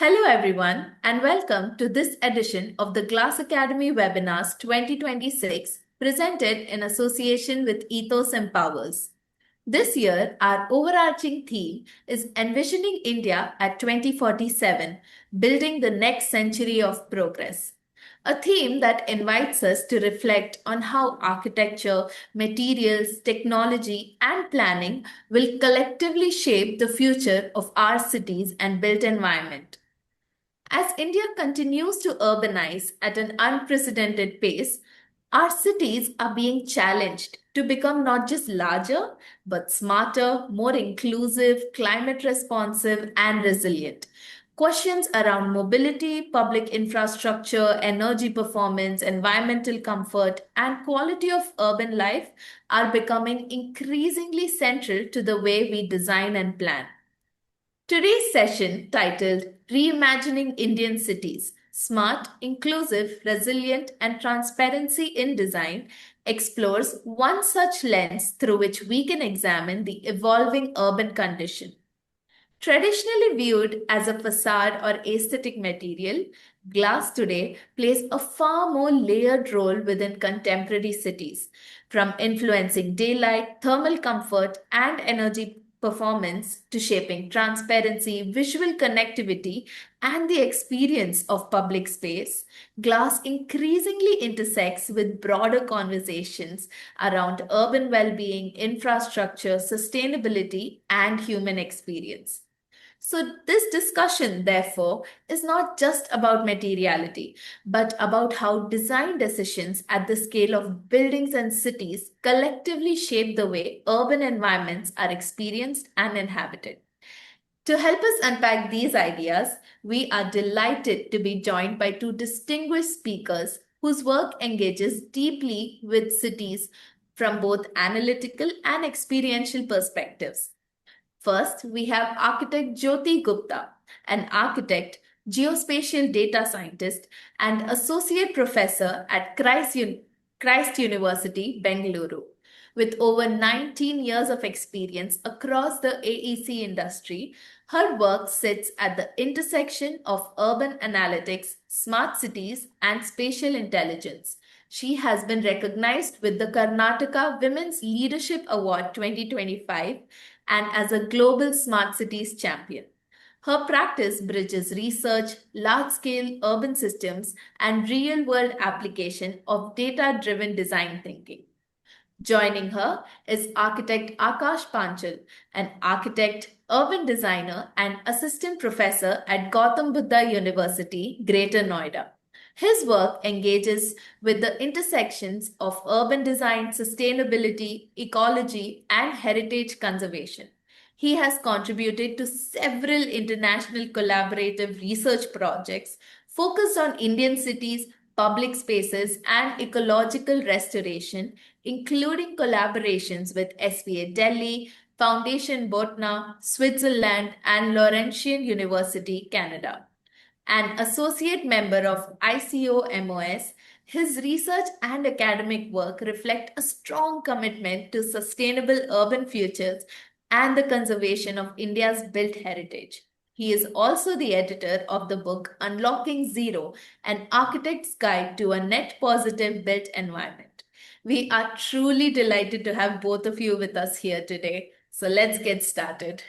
Hello, everyone, and welcome to this edition of the Glass Academy Webinars 2026, presented in association with Ethos Empowers. This year, our overarching theme is Envisioning India at 2047, Building the Next Century of Progress. A theme that invites us to reflect on how architecture, materials, technology, and planning will collectively shape the future of our cities and built environment. As India continues to urbanize at an unprecedented pace, our cities are being challenged to become not just larger, but smarter, more inclusive, climate responsive, and resilient. Questions around mobility, public infrastructure, energy performance, environmental comfort, and quality of urban life are becoming increasingly central to the way we design and plan. Today's session, titled Reimagining Indian Cities Smart, Inclusive, Resilient, and Transparency in Design, explores one such lens through which we can examine the evolving urban condition. Traditionally viewed as a facade or aesthetic material, glass today plays a far more layered role within contemporary cities, from influencing daylight, thermal comfort, and energy performance to shaping transparency, visual connectivity, and the experience of public space. Glass increasingly intersects with broader conversations around urban well being, infrastructure, sustainability, and human experience. So, this discussion, therefore, is not just about materiality, but about how design decisions at the scale of buildings and cities collectively shape the way urban environments are experienced and inhabited. To help us unpack these ideas, we are delighted to be joined by two distinguished speakers whose work engages deeply with cities from both analytical and experiential perspectives. First, we have architect Jyothi Gupta, an architect, geospatial data scientist, and associate professor at Christ University, Bengaluru. With over 19 years of experience across the AEC industry, her work sits at the intersection of urban analytics, smart cities, and spatial intelligence. She has been recognized with the Karnataka Women's Leadership Award 2025 and as a global smart cities champion. Her practice bridges research, large scale urban systems, and real world application of data driven design thinking. Joining her is architect Ar.Aakash Panchal, an architect, urban designer, and assistant professor at Gautam Buddha University, Greater Noida. His work engages with the intersections of urban design, sustainability, ecology, and heritage conservation. He has contributed to several international collaborative research projects focused on Indian cities, public spaces, and ecological restoration, including collaborations with SVA Delhi, Foundation Botna, Switzerland, and Laurentian University, Canada. An associate member of ICOMOS, his research and academic work reflect a strong commitment to sustainable urban futures and the conservation of India's built heritage. He is also the editor of the book Unlocking Zero, an architect's guide to a net positive built environment. We are truly delighted to have both of you with us here today. So let's get started.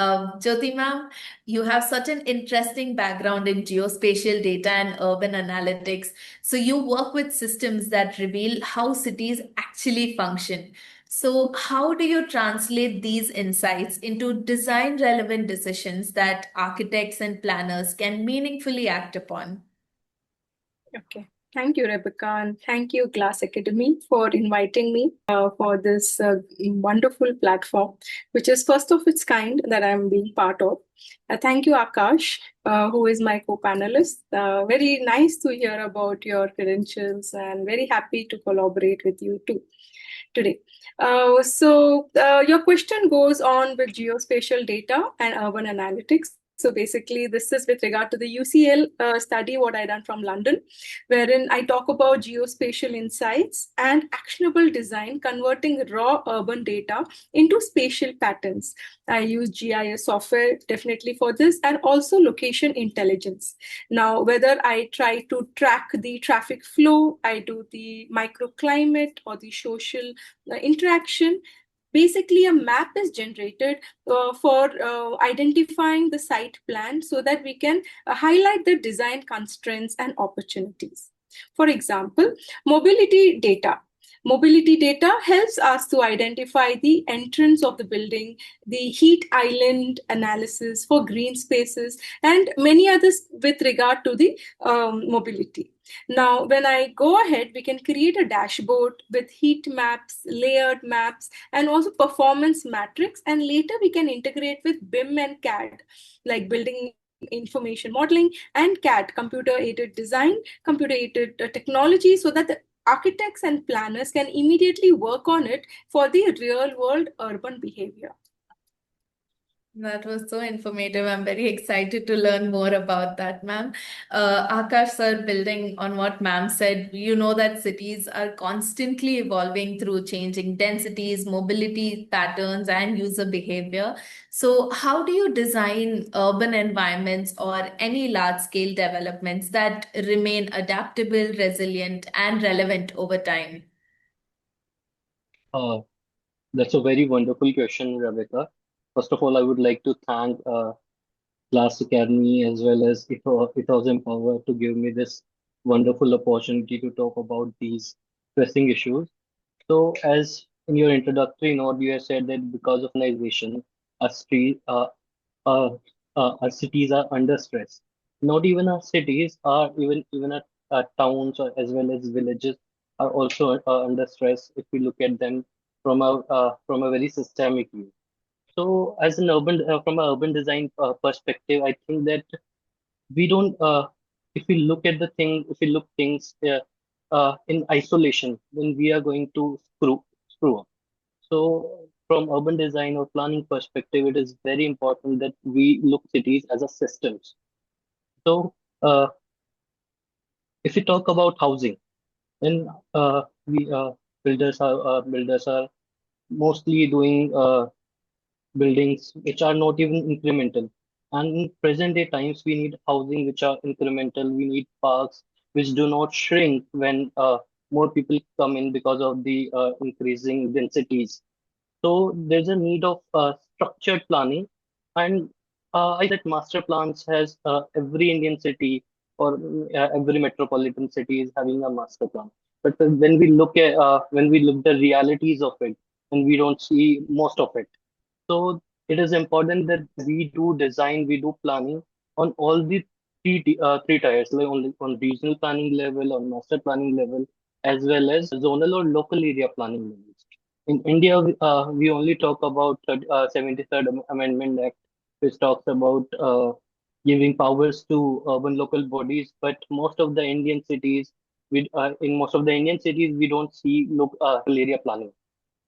Jyoti ma'am, you have such an interesting background in geospatial data and urban analytics. So you work with systems that reveal how cities actually function. So how do you translate these insights into design relevant decisions that architects and planners can meaningfully act upon? Okay. Thank you, Rebecca, and thank you, Glass Academy, for inviting me for this wonderful platform, which is first of its kind that I'm being part of. Thank you, Akash, who is my co-panelist. Very nice to hear about your credentials and very happy to collaborate with you too today. So your question goes on with geospatial data and urban analytics. So basically, this is with regard to the UCL study, what I done from London, wherein I talk about geospatial insights and actionable design, converting raw urban data into spatial patterns. I use GIS software definitely for this, and also location intelligence. Now, whether I try to track the traffic flow, I do the microclimate or the social interaction. Basically, a map is generated for identifying the site plan so that we can highlight the design constraints and opportunities. For example, mobility data. Mobility data helps us to identify the entrance of the building, the heat island analysis for green spaces, and many others with regard to the mobility. Now, when I go ahead, we can create a dashboard with heat maps, layered maps, and also performance matrix. And later we can integrate with BIM and CAD, like building information modeling and CAD, computer aided design, computer aided technology, so that the architects and planners can immediately work on it for the real world urban behavior. That was so informative. I'm very excited to learn more about that, ma'am. Akash sir, building on what ma'am said, you know that cities are constantly evolving through changing densities, mobility patterns, and user behavior. So, how do you design urban environments or any large-scale developments that remain adaptable, resilient, and relevant over time? Uh, that's a very wonderful question, Rebecca. First of all, I would like to thank Class Academy as well as Ethos Empower to give me this wonderful opportunity to talk about these pressing issues. So, as in your introductory note, you have said that because of urbanization, our uh, our cities are under stress. Not even our cities, are even our towns or as well as villages are also under stress if we look at them from a very systemic view. So, as an from an urban design perspective, I think that we don't if we look at the thing if we look things in isolation, then we are going to screw up. So from urban design or planning perspective, it is very important that we look cities as a systems. So uh, if we talk about housing, then we builders are mostly doing buildings which are not even incremental. And in present day times, we need housing which are incremental. We need parks which do not shrink when more people come in because of the increasing densities. So there's a need of structured planning, and I that master plans has every Indian city or every metropolitan city is having a master plan. But when we look the realities of it, and we don't see most of it. So it is important that we do design, we do planning on all the three tiers, like on regional planning level, on master planning level, as well as zonal or local area planning levels. In India, we only talk about 73rd Amendment Act, which talks about giving powers to urban local bodies. But most of the Indian cities, in most of the Indian cities, we don't see local area planning.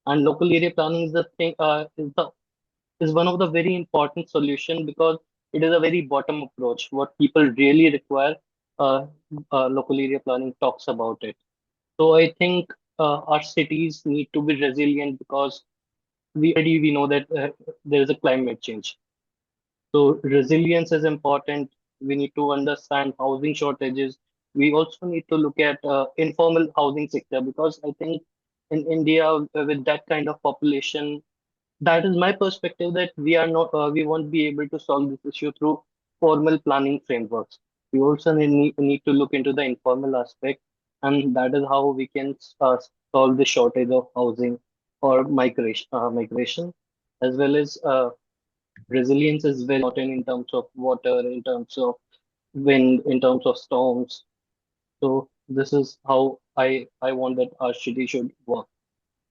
And local area planning is the thing is one of the very important solution because it is a very bottom approach. What people really require, uh, local area planning talks about it. So I think our cities need to be resilient because we know that there is a climate change. So resilience is important. We need to understand housing shortages. We also need to look at informal housing sector because I think in India with that kind of population, that is my perspective that we won't be able to solve this issue through formal planning frameworks. We also need to look into the informal aspect, and that is how we can solve the shortage of housing or migration, as well as resilience is very important in terms of water, in terms of wind, in terms of storms. So this is how I want that our city should work.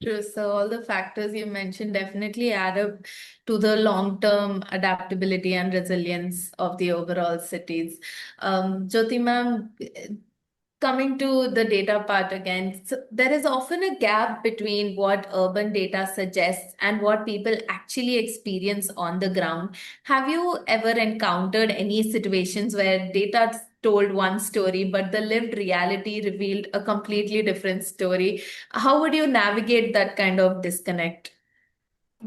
True. So all the factors you mentioned definitely add up to the long-term adaptability and resilience of the overall cities. Jyoti ma'am, Coming to the data part again, so there is often a gap between what urban data suggests and what people actually experience on the ground. Have you ever encountered any situations where data told one story, but the lived reality revealed a completely different story? How would you navigate that kind of disconnect?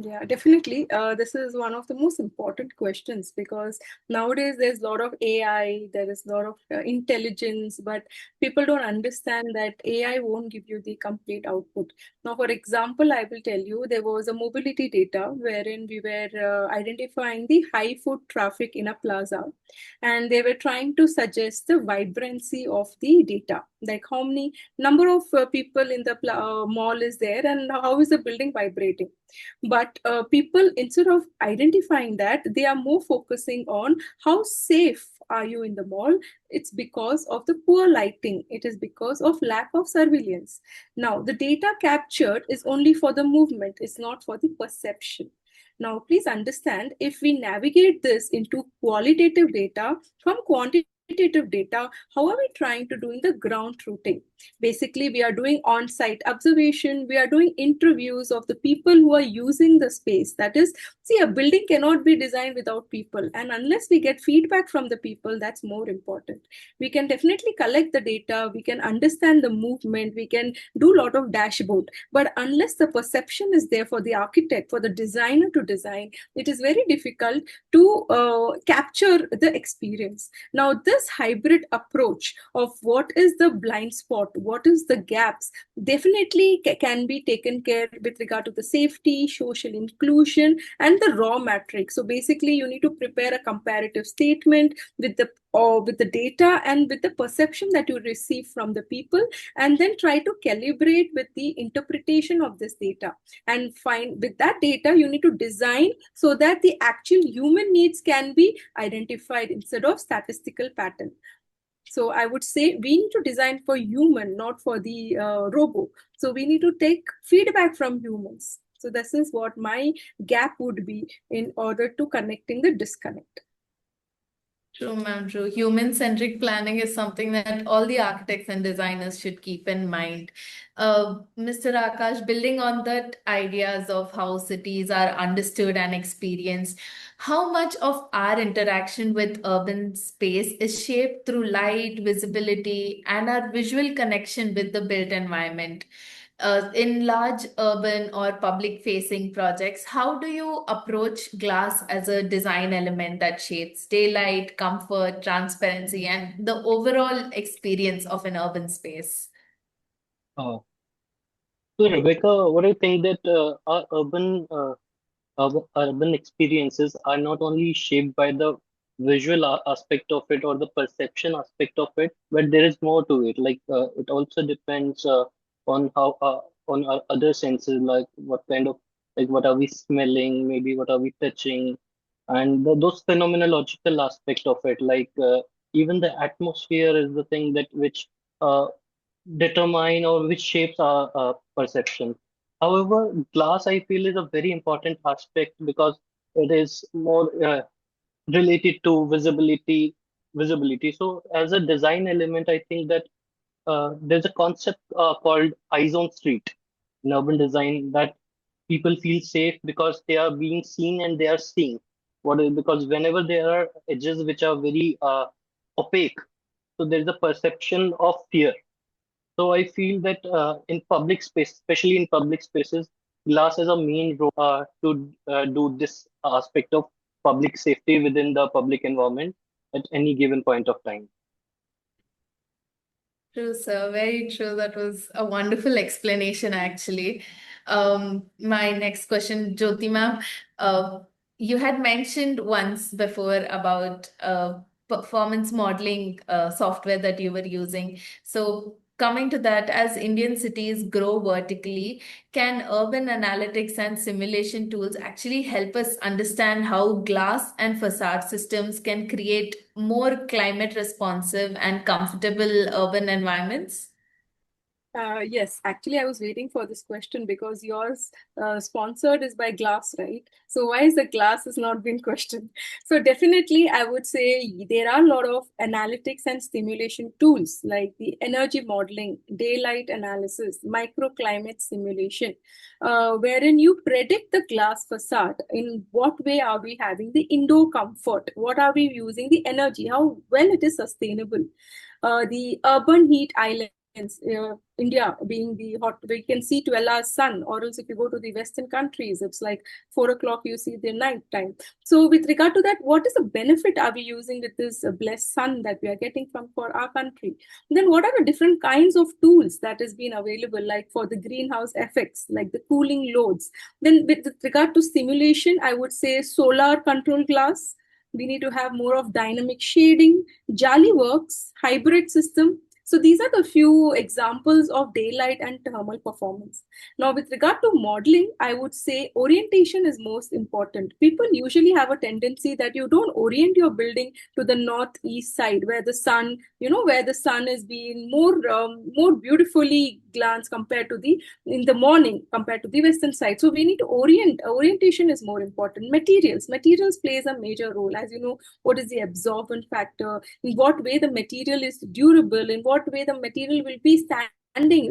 Yeah, definitely. This is one of the most important questions because nowadays there's a lot of AI, there is a lot of intelligence, but people don't understand that AI won't give you the complete output. Now, for example, I will tell you there was a mobility data wherein we were identifying the high foot traffic in a plaza, and they were trying to suggest the vibrancy of the data, like how many number of people in the mall is there and how is the building vibrating. But people, instead of identifying that, they are more focusing on how safe are you in the mall. It's because of the poor lighting. It is because of lack of surveillance. Now, the data captured is only for the movement. It's not for the perception. Now, please understand, if we navigate this into qualitative data from quantitative data, how are we trying to do in the ground truthing? Basically, we are doing on-site observation, we are doing interviews of the people who are using the space. That is, see, a building cannot be designed without people, and unless we get feedback from the people, that's more important. We can definitely collect the data, we can understand the movement, we can do a lot of dashboard, but unless the perception is there for the architect, for the designer to design, it is very difficult to capture the experience. Now, this hybrid approach of what is the blind spot, what is the gaps, definitely can be taken care with regard to the safety, social inclusion, and the raw matrix. So basically, you need to prepare a comparative statement with the with the data and with the perception that you receive from the people, and then try to calibrate with the interpretation of this data, and find with that data you need to design so that the actual human needs can be identified instead of statistical pattern. So I would say we need to design for human, not for the robo. So we need to take feedback from humans. So this is what my gap would be in order to connecting the disconnect. True, ma'am, true. Human-centric planning is something that all the architects and designers should keep in mind. Mr. Akash, building on that ideas of how cities are understood and experienced, how much of our interaction with urban space is shaped through light, visibility, and our visual connection with the built environment? In large urban or public facing projects, how do you approach glass as a design element that shapes daylight, comfort, transparency, and the overall experience of an urban space? Uh, so, Rebecca, what I think that our urban experiences are not only shaped by the visual aspect of it or the perception aspect of it, but there is more to it. Like it also depends on how on our other senses, like what kind of like what are we smelling, maybe what are we touching, and those phenomenological aspect of it. Like even the atmosphere is the thing that which uh, determine or which shapes our perception. However, glass I feel is a very important aspect because it is more related to visibility. Visibility. So, as a design element, I think that there's a concept called eyes on street in urban design that people feel safe because they are being seen and they are seeing. Because whenever there are edges which are very opaque, so there's a perception of fear. So I feel that in public space, especially in public spaces, glass has a main role to do this aspect of public safety within the public environment at any given point of time. True, sir. Very true. That was a wonderful explanation, actually. My next question, Jyoti ma'am, uh, you had mentioned once before about performance modeling software that you were using. So, coming to that, as Indian cities grow vertically, can urban analytics and simulation tools actually help us understand how glass and facade systems can create more climate responsive and comfortable urban environments? Yes, actually, I was waiting for this question because yours sponsored is by glass, right? So why is the glass has not been questioned? So definitely, I would say there are a lot of analytics and simulation tools like the energy modeling, daylight analysis, microclimate simulation, wherein you predict the glass facade. In what way are we having the indoor comfort? What are we using the energy? How well it is sustainable? The urban heat island, India being the hot, we can see 12 hours sun, or else if you go to the Western countries, it's like 4 o'clock, you see the night time. So, with regard to that, what is the benefit are we using with this blessed sun that we are getting from for our country? Then, what are the different kinds of tools that has been available, like for the greenhouse effects, like the cooling loads? Then, with regard to simulation, I would say solar control glass. We need to have more of dynamic shading, Jolly works, hybrid system. So these are the few examples of daylight and thermal performance. Now, with regard to modeling, I would say orientation is most important. People usually have a tendency that you don't orient your building to the northeast side, where the sun, where the sun is being more beautifully glanced compared to the in the morning compared to the western side. So we need to orientation is more important. Materials plays a major role. As you know, what is the absorbent factor, in what way the material is durable, in what way the material will be standing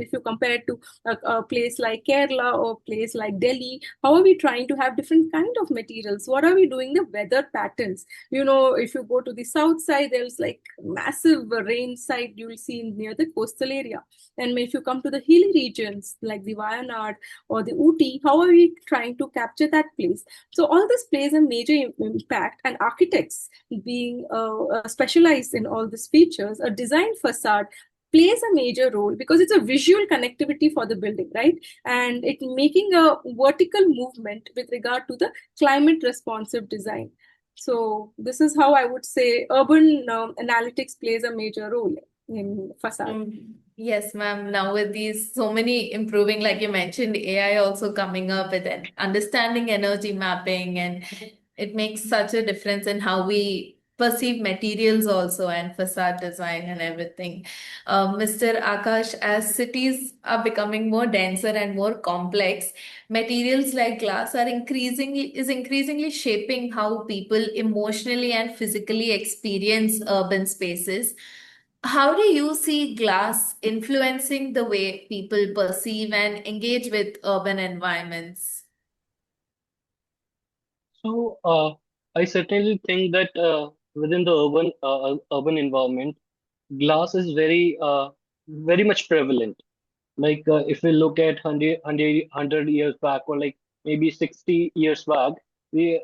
if you compare it to a place like Kerala or place like Delhi. How are we trying to have different kind of materials? What are we doing the weather patterns? If you go to the south side, there's like massive rain side you will see near the coastal area. And if you come to the hilly regions like the Wayanad or the Ooty, how are we trying to capture that place? So all this plays a major impact, and architects being specialized in all these features, a design facade plays a major role because it's a visual connectivity for the building, right? And it making a vertical movement with regard to the climate responsive design. So this is how I would say urban analytics plays a major role in facade. Yes, ma'am. Now with these so many improving, like you mentioned, AI also coming up with an understanding energy mapping, and it makes such a difference in how we perceive materials also and facade design and everything. Mr. Akash, as cities are becoming more denser and more complex, materials like glass are increasingly shaping how people emotionally and physically experience urban spaces. How do you see glass influencing the way people perceive and engage with urban environments? So, I certainly think that within the urban environment, glass is very much prevalent. Like if we look at 100 years back, or like maybe 60 years back, the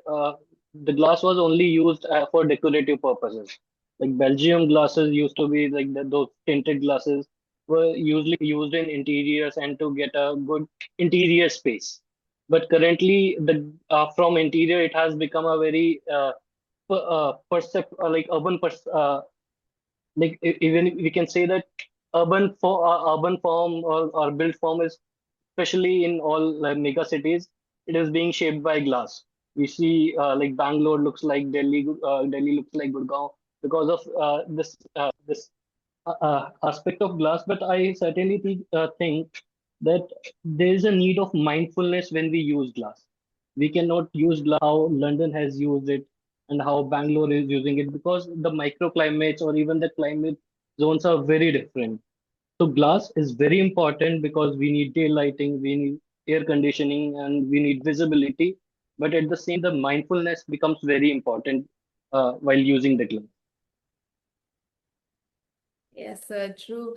glass was only used for decorative purposes. Like Belgium glasses used to be like those tinted glasses were usually used in interiors and to get a good interior space. But currently, the from interior, it has become a very like even we can say that urban form or built form is, especially in all mega cities, it is being shaped by glass. We see like Bangalore looks like Delhi looks like Gurgaon because of this aspect of glass. But I certainly think that there is a need of mindfulness when we use glass. We cannot use glass how London has used it and how Bangalore is using it, because the microclimates or even the climate zones are very different. So glass is very important because we need daylighting, we need air conditioning, and we need visibility. But at the same, the mindfulness becomes very important while using the glass. Yes, true.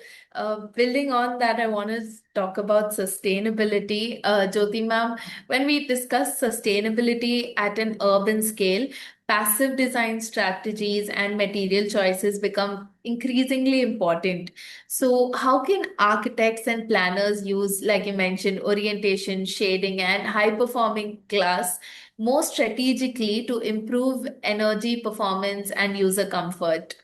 Building on that, I want to talk about sustainability. Jyoti ma'am, when we discuss sustainability at an urban scale, passive design strategies and material choices become increasingly important. So, how can architects and planners use, like you mentioned, orientation, shading, and high performing glass more strategically to improve energy performance and user comfort?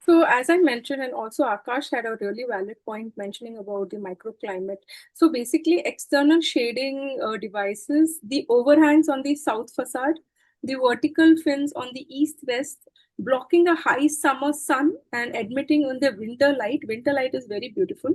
So, as I mentioned, and also Akash had a really valid point mentioning about the microclimate. So, basically, external shading devices, the overhangs on the south facade, the vertical fins on the east west, blocking a high summer sun and admitting on the winter light. Winter light is very beautiful.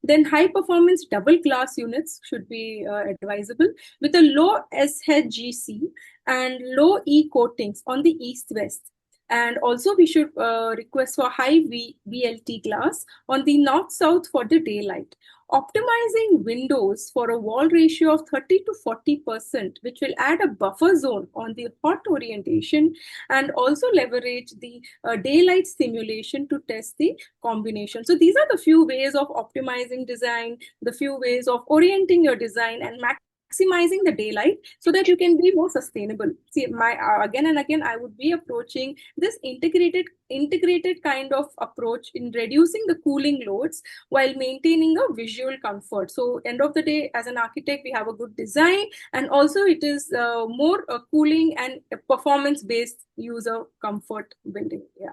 Then high performance double glass units should be advisable with a low SHGC and low E coatings on the east-west. And also we should request for high VLT glass on the north-south for the daylight. Optimizing windows for a wall ratio of 30 to 40%, which will add a buffer zone on the hot orientation and also leverage the daylight stimulation to test the combination. So these are the few ways of optimizing design, the few ways of orienting your design and maximizing the daylight so that you can be more sustainable. See, again and again, I would be approaching this integrated kind of approach in reducing the cooling loads while maintaining a visual comfort. So end of the day, as an architect, we have a good design, and also it is more cooling and performance based user comfort building. Yeah.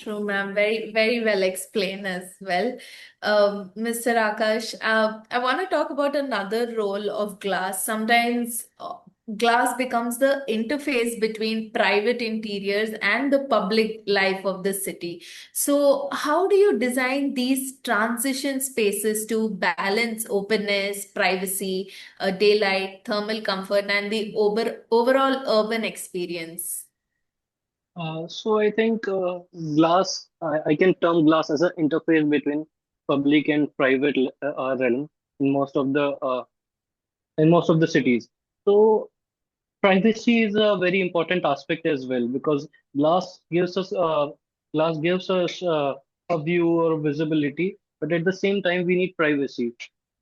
True, ma'am. Very, very well explained as well. Mr. Akash, I want to talk about another role of glass. Sometimes glass becomes the interface between private interiors and the public life of the city. So, how do you design these transition spaces to balance openness, privacy, daylight, thermal comfort, and the overall urban experience? So I think glass, I can term glass as an interface between public and private realm in most of the cities. So privacy is a very important aspect as well, because glass gives us a view or visibility, but at the same time we need privacy.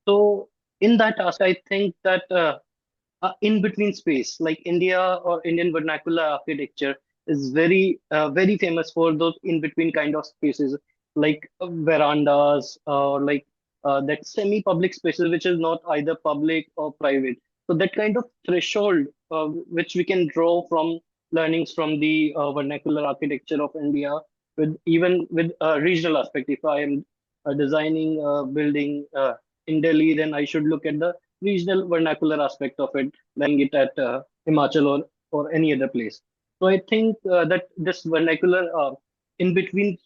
So in that aspect, I think that in between space, like India or Indian vernacular architecture is very famous for those in between kind of spaces, like verandas or like that semi public spaces which is not either public or private. So that kind of threshold which we can draw from learnings from the vernacular architecture of India, with even with regional aspect. If I am designing a building in Delhi, then I should look at the regional vernacular aspect of it, than it at Himachal or any other place. So I think that this vernacular in between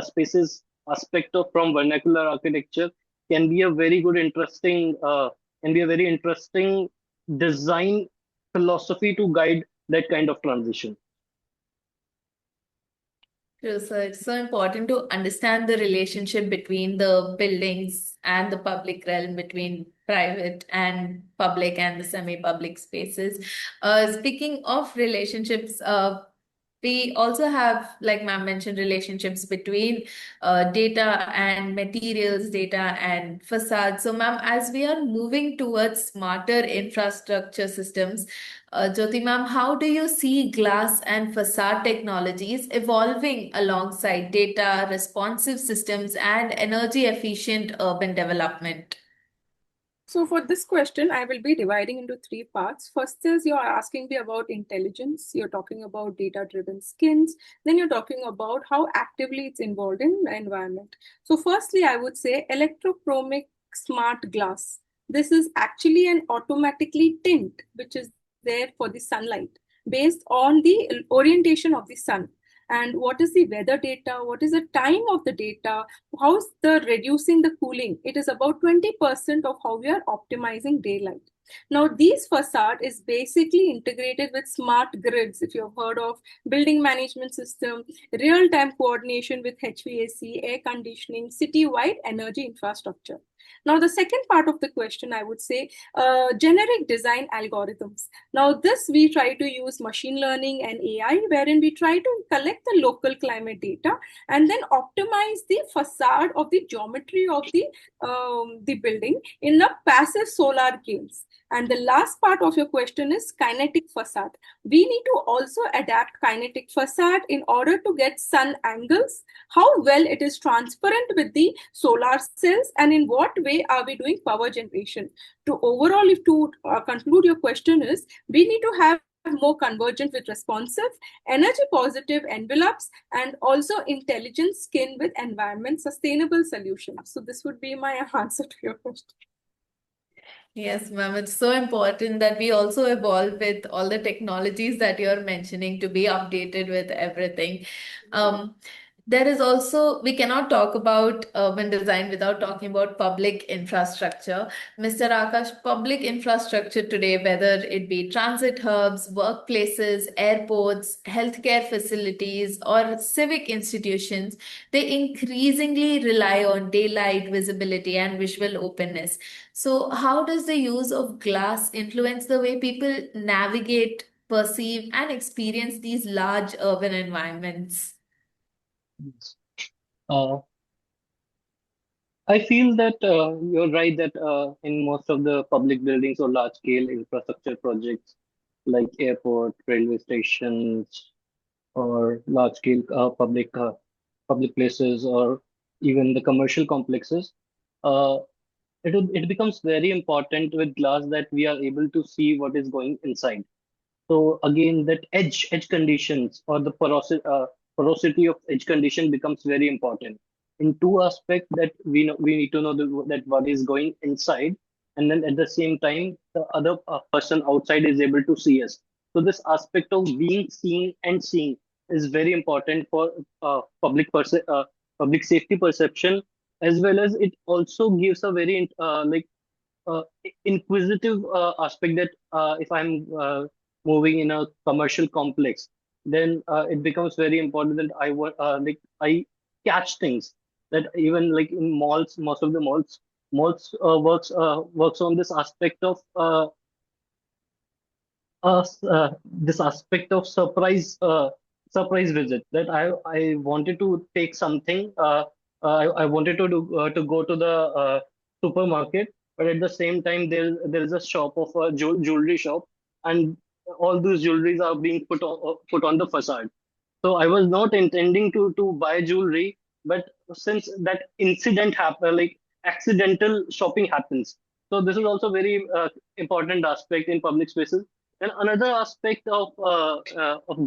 spaces aspect of from vernacular architecture can be a very good can be a very interesting design philosophy to guide that kind of transition. True, so it's so important to understand the relationship between the buildings and the public realm, between private and public and the semi-public spaces. Speaking of relationships, we also have, like ma'am mentioned, relationships between data and materials, data and facades. So, ma'am, as we are moving towards smarter infrastructure systems, Jyoti ma'am, how do you see glass and facade technologies evolving alongside data, responsive systems, and energy efficient urban development? So for this question, I will be dividing into three parts. First is you're asking me about intelligence. You're talking about data-driven skins. Then you're talking about how actively it's involved in the environment. So firstly, I would say electrochromic smart glass. This is actually an automatically tint, which is there for the sunlight based on the orientation of the sun. And what is the weather data? What is the time of the data? How's the reducing the cooling? It is about 20% of how we are optimizing daylight. Now, these facade is basically integrated with smart grids, if you've heard of building management system, real-time coordination with HVAC, air conditioning, city-wide energy infrastructure. Now, the second part of the question, I would say, generic design algorithms. Now, this we try to use machine learning and AI, wherein we try to collect the local climate data and then optimize the facade of the geometry of the building in a passive solar games. And the last part of your question is kinetic facade. We need to also adapt kinetic facade in order to get sun angles, how well it is transparent with the solar cells, and in what way are we doing power generation. To overall, if to conclude your question is, we need to have more convergent with responsive, energy positive envelopes, and also intelligent skin with environment sustainable solutions. So this would be my answer to your question. Yes, ma'am. It's so important that we also evolve with all the technologies that you're mentioning to be updated with everything. Um, there is also, we cannot talk about urban design without talking about public infrastructure. Mr. Akash, public infrastructure today, whether it be transit hubs, workplaces, airports, healthcare facilities, or civic institutions, they increasingly rely on daylight, visibility, and visual openness. So, how does the use of glass influence the way people navigate, perceive, and experience these large urban environments? Yes. Uh, I feel that you're right that in most of the public buildings or large scale infrastructure projects like airport, railway stations, or large scale public places, or even the commercial complexes, uh, it becomes very important with glass that we are able to see what is going inside. So again, that edge conditions or the porosity of edge condition becomes very important in two aspects, that we need to know that what is going inside, and then at the same time the other person outside is able to see us. So this aspect of being seen and seeing is very important for public safety perception, as well as it also gives a very inquisitive aspect, that if I'm moving in a commercial complex, then it becomes very important that I catch things, that even like in malls, most of the malls works on this aspect of this aspect of surprise visit, that I wanted to take something, I wanted to go to the supermarket, but at the same time there is a shop of a jewelry shop, and all those jewelries are being put on the facade. So I was not intending to buy jewelry, but since that incident happened, like accidental shopping happens. So this is also very important aspect in public spaces. And another aspect of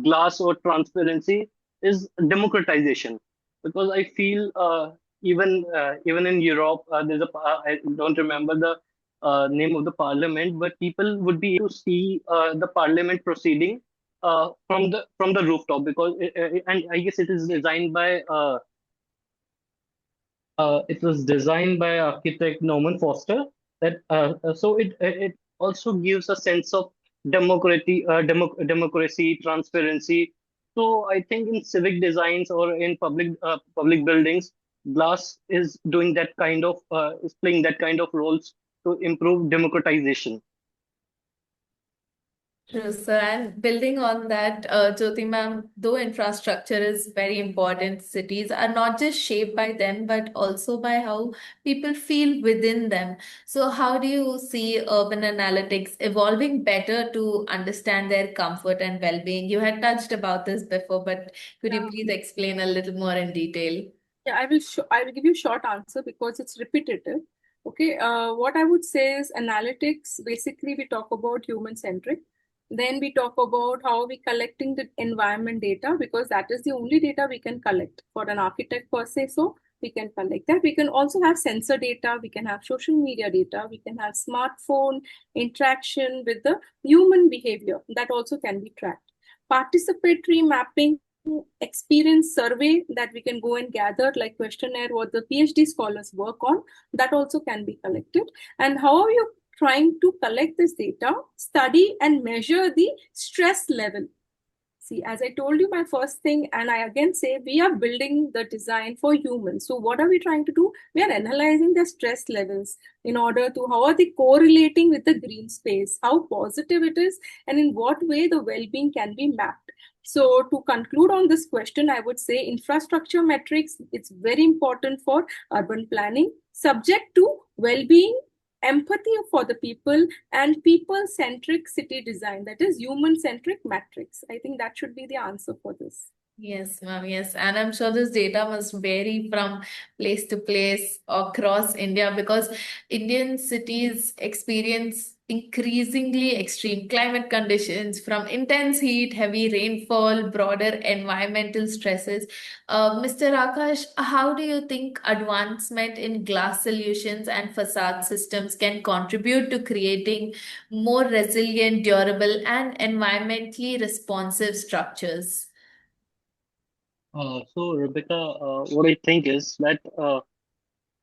glass or transparency is democratization, because I feel even in Europe, I don't remember the name of the parliament, but people would be able to see the parliament proceeding from the rooftop, because and I guess it was designed by architect Norman Foster. So it also gives a sense of democracy, transparency. So I think in civic designs or in public buildings, glass is playing that kind of roles to improve democratization. True, sir. And building on that, Jyoti ma'am, though infrastructure is very important, cities are not just shaped by them, but also by how people feel within them. So, how do you see urban analytics evolving better to understand their comfort and well-being? You had touched about this before, but could you please explain a little more in detail? Yeah, I will give you a short answer because it's repetitive. Okay, what I would say is analytics. Basically, we talk about human centric. Then we talk about how we collecting the environment data, because that is the only data we can collect for an architect per se. So we can collect that. We can also have sensor data. We can have social media data. We can have smartphone interaction with the human behavior that also can be tracked. Participatory mapping, experience survey that we can go and gather, like questionnaire what the PhD scholars work on, that also can be collected. And how are you trying to collect this data, study and measure the stress level? See, as I told you, my first thing, and I again say, we are building the design for humans. So what are we trying to do? We are analyzing the stress levels in order to, how are they correlating with the green space, how positive it is, and in what way the well-being can be mapped. So to conclude on this question, I would say infrastructure metrics, it's very important for urban planning, subject to well-being, empathy for the people, and people-centric city design, that is human-centric metrics. I think that should be the answer for this. Yes, ma'am. Yes. And I'm sure this data must vary from place to place across India because Indian cities experience increasingly extreme climate conditions, from intense heat, heavy rainfall, broader environmental stresses. Mr. Akash, how do you think advancement in glass solutions and facade systems can contribute to creating more resilient, durable, and environmentally responsive structures? So, Rebecca, what I think is that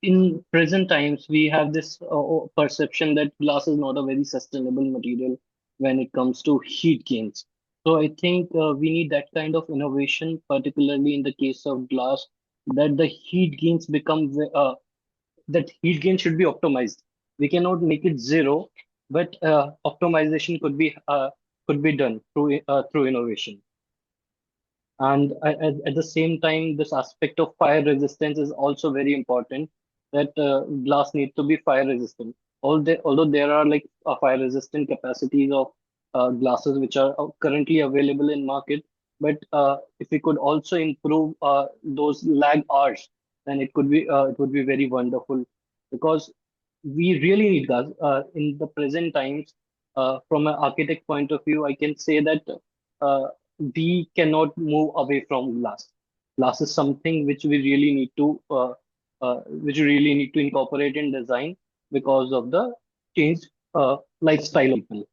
in present times, we have this perception that glass is not a very sustainable material when it comes to heat gains. So I think we need that kind of innovation, particularly in the case of glass, that the heat gains that heat gain should be optimized. We cannot make it zero, but optimization could be done through innovation. And at the same time, this aspect of fire resistance is also very important. That glass needs to be fire resistant. Although there are like fire resistant capacities of glasses which are currently available in market, but if we could also improve those lag hours, then it would be very wonderful because we really need glass in the present times. From an architect point of view, I can say that. We cannot move away from glass. Glass is something which we really need to incorporate in design because of the changed lifestyle of people.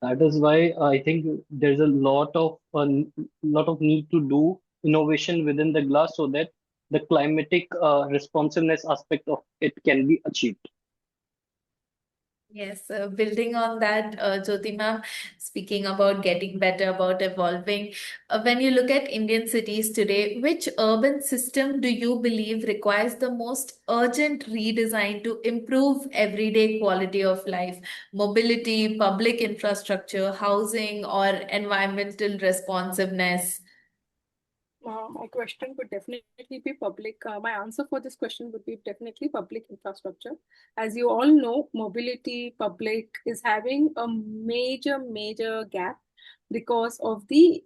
That is why I think there's lot of need to do innovation within the glass so that the climatic responsiveness aspect of it can be achieved. Yes, building on that, Jyoti ma'am, speaking about getting better, about evolving, when you look at Indian cities today, which urban system do you believe requires the most urgent redesign to improve everyday quality of life, mobility, public infrastructure, housing, or environmental responsiveness? My question would definitely be public. My answer for this question would be definitely public infrastructure. As you all know, mobility public is having a major gap because of the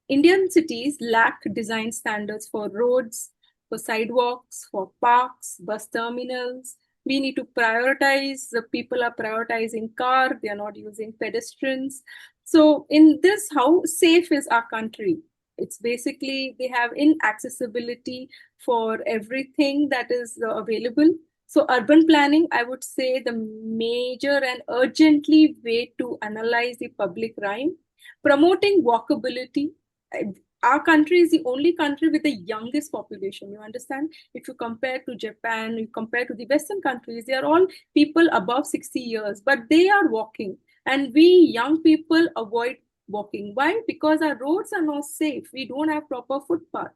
Indian cities lack design standards for roads, for sidewalks, for parks, bus terminals. We need to prioritize. The people are prioritizing car. They are not using pedestrians. So in this, how safe is our country? It's basically they have inaccessibility for everything that is available. So urban planning, I would say the major and urgently way to analyze the public rhyme, promoting walkability. Uh, Our country is the only country with the youngest population. You understand? If you compare to Japan, you compare to the Western countries, they are all people above 60 years, but they are walking. And we young people avoid walking. Why? Because our roads are not safe. We don't have proper footpath.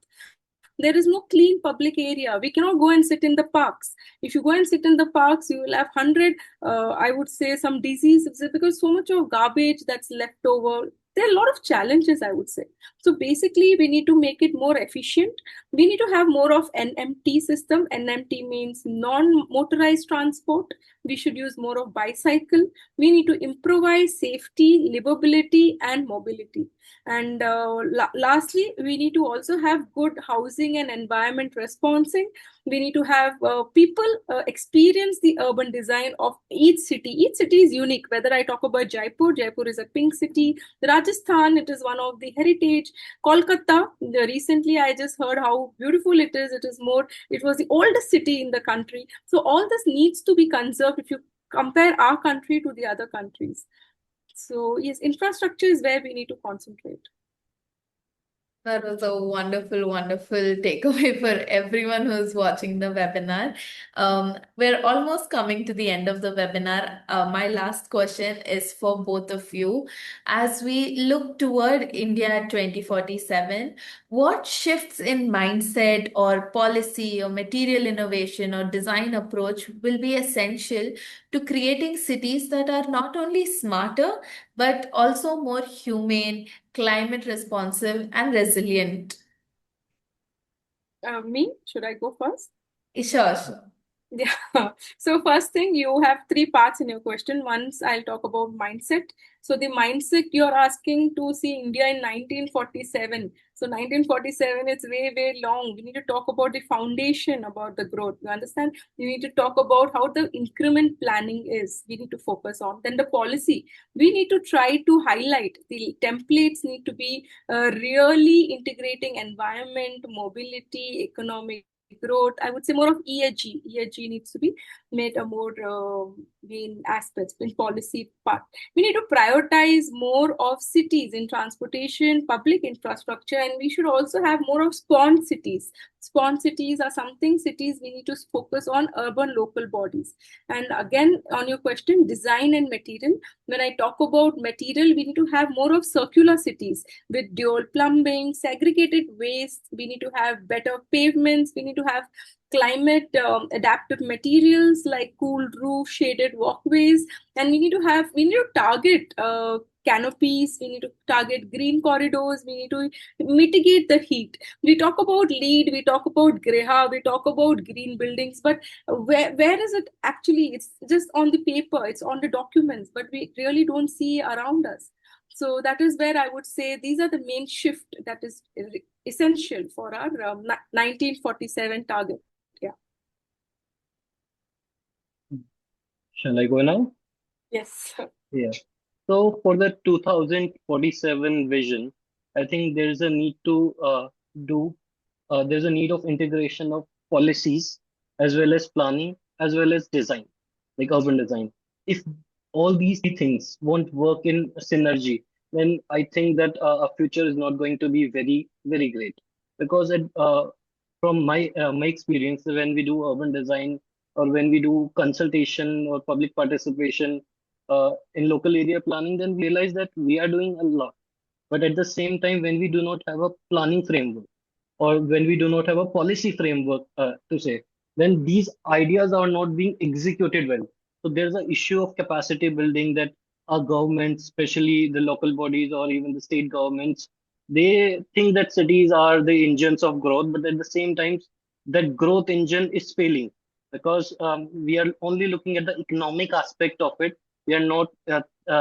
There is no clean public area. We cannot go and sit in the parks. If you go and sit in the parks, you will have 100, I would say, some diseases because so much of garbage that's left over. There are a lot of challenges, I would say. So basically, we need to make it more efficient. We need to have more of NMT system. NMT means non-motorized transport. We should use more of bicycle. We need to improvise safety, livability, and mobility. And lastly, we need to also have good housing and environment responsing. We need to have people experience the urban design of each city. Each city is unique. Whether I talk about Jaipur, Jaipur is a pink city. Rajasthan, it is one of the heritage. Kolkata, recently I just heard how beautiful it is. It is more, it was the oldest city in the country. So all this needs to be conserved if you compare our country to the other countries. So yes, infrastructure is where we need to concentrate. That was a wonderful takeaway for everyone who's watching the webinar. We're almost coming to the end of the webinar. My last question is for both of you. As we look toward India 2047, what shifts in mindset or policy or material innovation or design approach will be essential to creating cities that are not only smarter, but also more humane, climate responsive, and resilient? Me, should I go first? Sure, sure. Yeah. So first thing, you have three parts in your question. Once I'll talk about mindset. So the mindset you're asking to see India in 1947. So 1947 is way, way long. We need to talk about the foundation, about the growth. You understand? We need to talk about how the increment planning is. We need to focus on. Then the policy. We need to try to highlight the templates need to be really integrating environment, mobility, economic growth. I would say more of ESG. ESG needs to be made a more main aspects in policy part. We need to prioritize more of cities in transportation, public infrastructure, and we should also have more of spawn cities. Spawn cities are something cities we need to focus on urban local bodies. And again, on your question, design and material. When I talk about material, we need to have more of circular cities with dual plumbing, segregated waste. We need to have better pavements. We need to have climate adaptive materials like cool roof, shaded walkways, and we need to target canopies. We need to target green corridors. We need to mitigate the heat. We talk about LEED, we talk about Greha, we talk about green buildings, but where is it actually? It's just on the paper, it's on the documents, but we really don't see around us. So that is where I would say these are the main shift that is essential for our 1947 target. Yeah. Shall I go now? Yes. Yeah. So for the 2047 vision, I think there's a need to do there's a need of integration of policies as well as planning as well as design, like urban design. If all these three things won't work in synergy, then I think that our future is not going to be very, very great. Because from my experience, when we do urban design or when we do consultation or public participation in local area planning, then we realize that we are doing a lot. But at the same time, when we do not have a planning framework, or when we do not have a policy framework to say, then these ideas are not being executed well. So there's an issue of capacity building that our governments, especially the local bodies or even the state governments, they think that cities are the engines of growth, but at the same time, that growth engine is failing because we are only looking at the economic aspect of it. We are not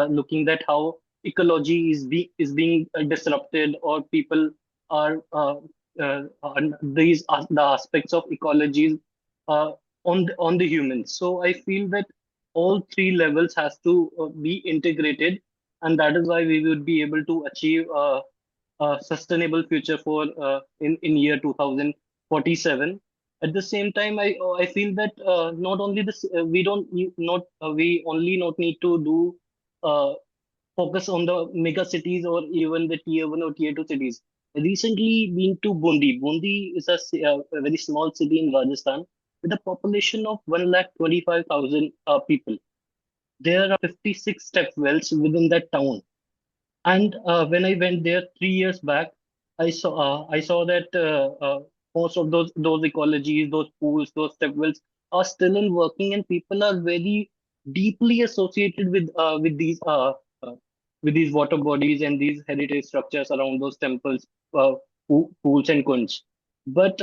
looking at how ecology is being disrupted or people are and these are the aspects of ecology uh, on the humans. So I feel that all three levels has to be integrated, and that is why we would be able to achieve a sustainable future for in year 2047. At the same time, I feel that not only this we don't need, not we only not need to do uh, focus on the mega cities or even the tier one or tier two cities. Recently been to Bundi. Bundi is a very small city in Rajasthan with a population of 1,25,000 people. There are 56 step wells within that town. And when I went there 3 years back, I saw that most of those ecologies, those pools, those step wells are still in working, and people are very deeply associated uh, with these water bodies and these heritage structures around those temples, pools and kunds. But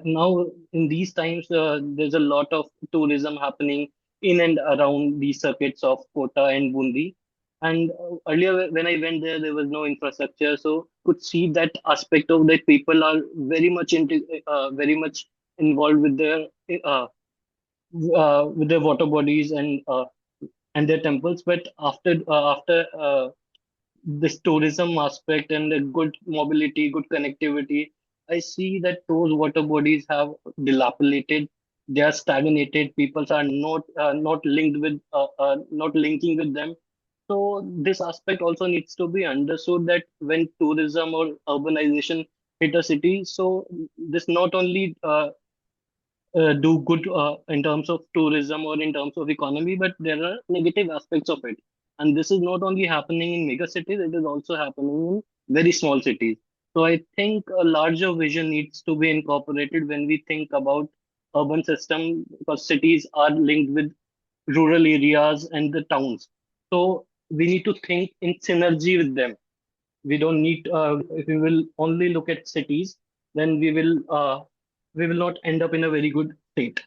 now in these times, there's a lot of tourism happening in and around these circuits of Kota and Bundi, and earlier, when I went there, there was no infrastructure, so could see that aspect of that people are very much involved uh, with their water bodies and their temples. But after this tourism aspect and the good mobility, good connectivity, I see that those water bodies have dilapidated. They are stagnated. People are not linked with not linking with them. So this aspect also needs to be understood that when tourism or urbanization hit a city, so this not only do good in terms of tourism or in terms of economy, but there are negative aspects of it. And this is not only happening in mega cities, it is also happening in very small cities. So I think a larger vision needs to be incorporated when we think about urban system, because cities are linked with rural areas and the towns. So we need to think in synergy with them. We don't need if we will only look at cities, then we will not end up in a very good state.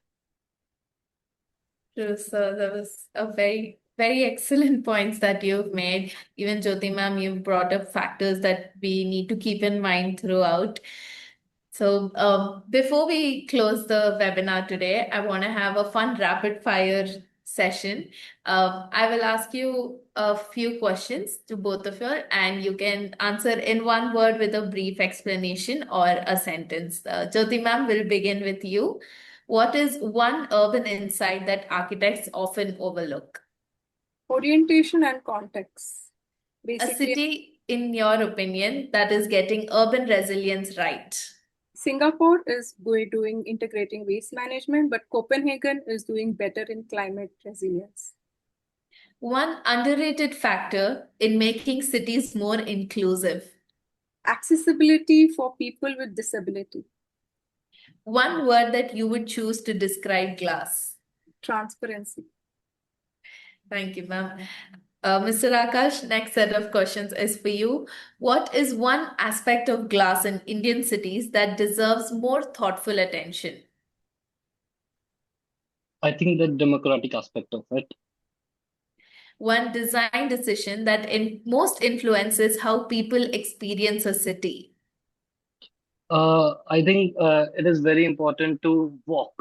True, so that was a very, very excellent points that you've made. Even Jyoti ma'am, you've brought up factors that we need to keep in mind throughout. So, before we close the webinar today, I want to have a fun rapid fire session. I will ask you a few questions to both of you, and you can answer in one word with a brief explanation or a sentence. Jyoti ma'am, will begin with you. What is one urban insight that architects often overlook? Orientation and context. A Basically, city, in your opinion, that is getting urban resilience right. Singapore is doing integrating waste management, but Copenhagen is doing better in climate resilience. One underrated factor in making cities more inclusive. Accessibility for people with disability. One word that you would choose to describe glass. Transparency. Thank you, ma'am. Mr. Akash, next set of questions is for you. What is one aspect of glass in Indian cities that deserves more thoughtful attention? I think the democratic aspect of it. One design decision that most influences how people experience a city. I think it is very important to walk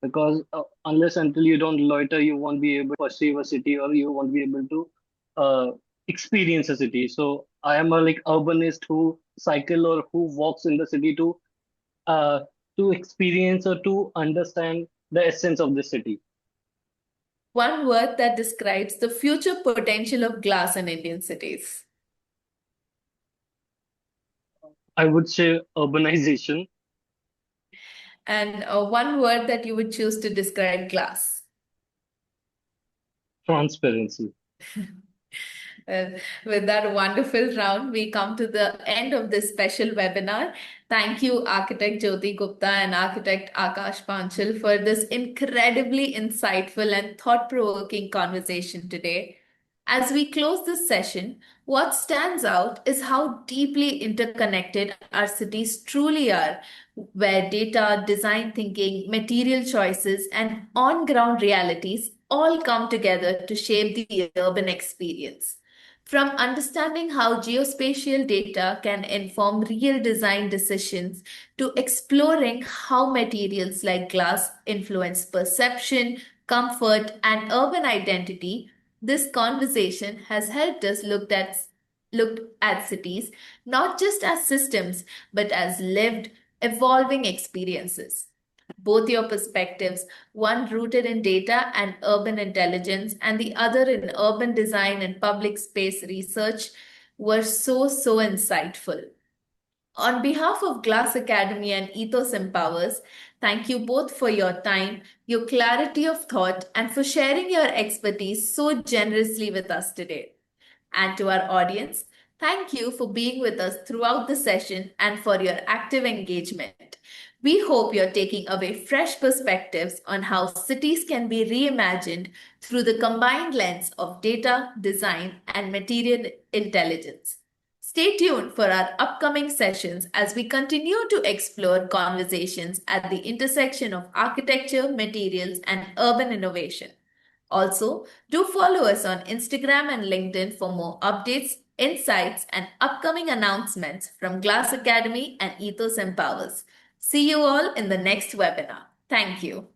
because unless until you don't loiter, you won't be able to perceive a city or you won't be able to uh, experience a city. So I am a like urbanist who cycle or who walks in the city uh, to experience or to understand the essence of the city. One word that describes the future potential of glass in Indian cities. I would say urbanization, And one word that you would choose to describe glass. transparency. Uh, with that wonderful round, we come to the end of this special webinar. Thank you, Architect Jyoti Gupta and Architect Aakash Panchal, for this incredibly insightful and thought-provoking conversation today. As we close this session, what stands out is how deeply interconnected our cities truly are, where data, design thinking, material choices, and on ground realities all come together to shape the urban experience. From understanding how geospatial data can inform real design decisions to exploring how materials like glass influence perception, comfort, and urban identity, this conversation has helped us look at cities not just as systems but as lived, evolving experiences. Both your perspectives, one rooted in data and urban intelligence, and the other in urban design and public space research, were so insightful. On behalf of Glass Academy and Ethos Empowers, thank you both for your time, your clarity of thought, and for sharing your expertise so generously with us today. And to our audience, thank you for being with us throughout the session and for your active engagement. We hope you're taking away fresh perspectives on how cities can be reimagined through the combined lens of data, design, and material intelligence. Stay tuned for our upcoming sessions as we continue to explore conversations at the intersection of architecture, materials, and urban innovation. Also, do follow us on Instagram and LinkedIn for more updates, insights, and upcoming announcements from Glass Academy and Ethos Empowers. See you all in the next webinar. Thank you.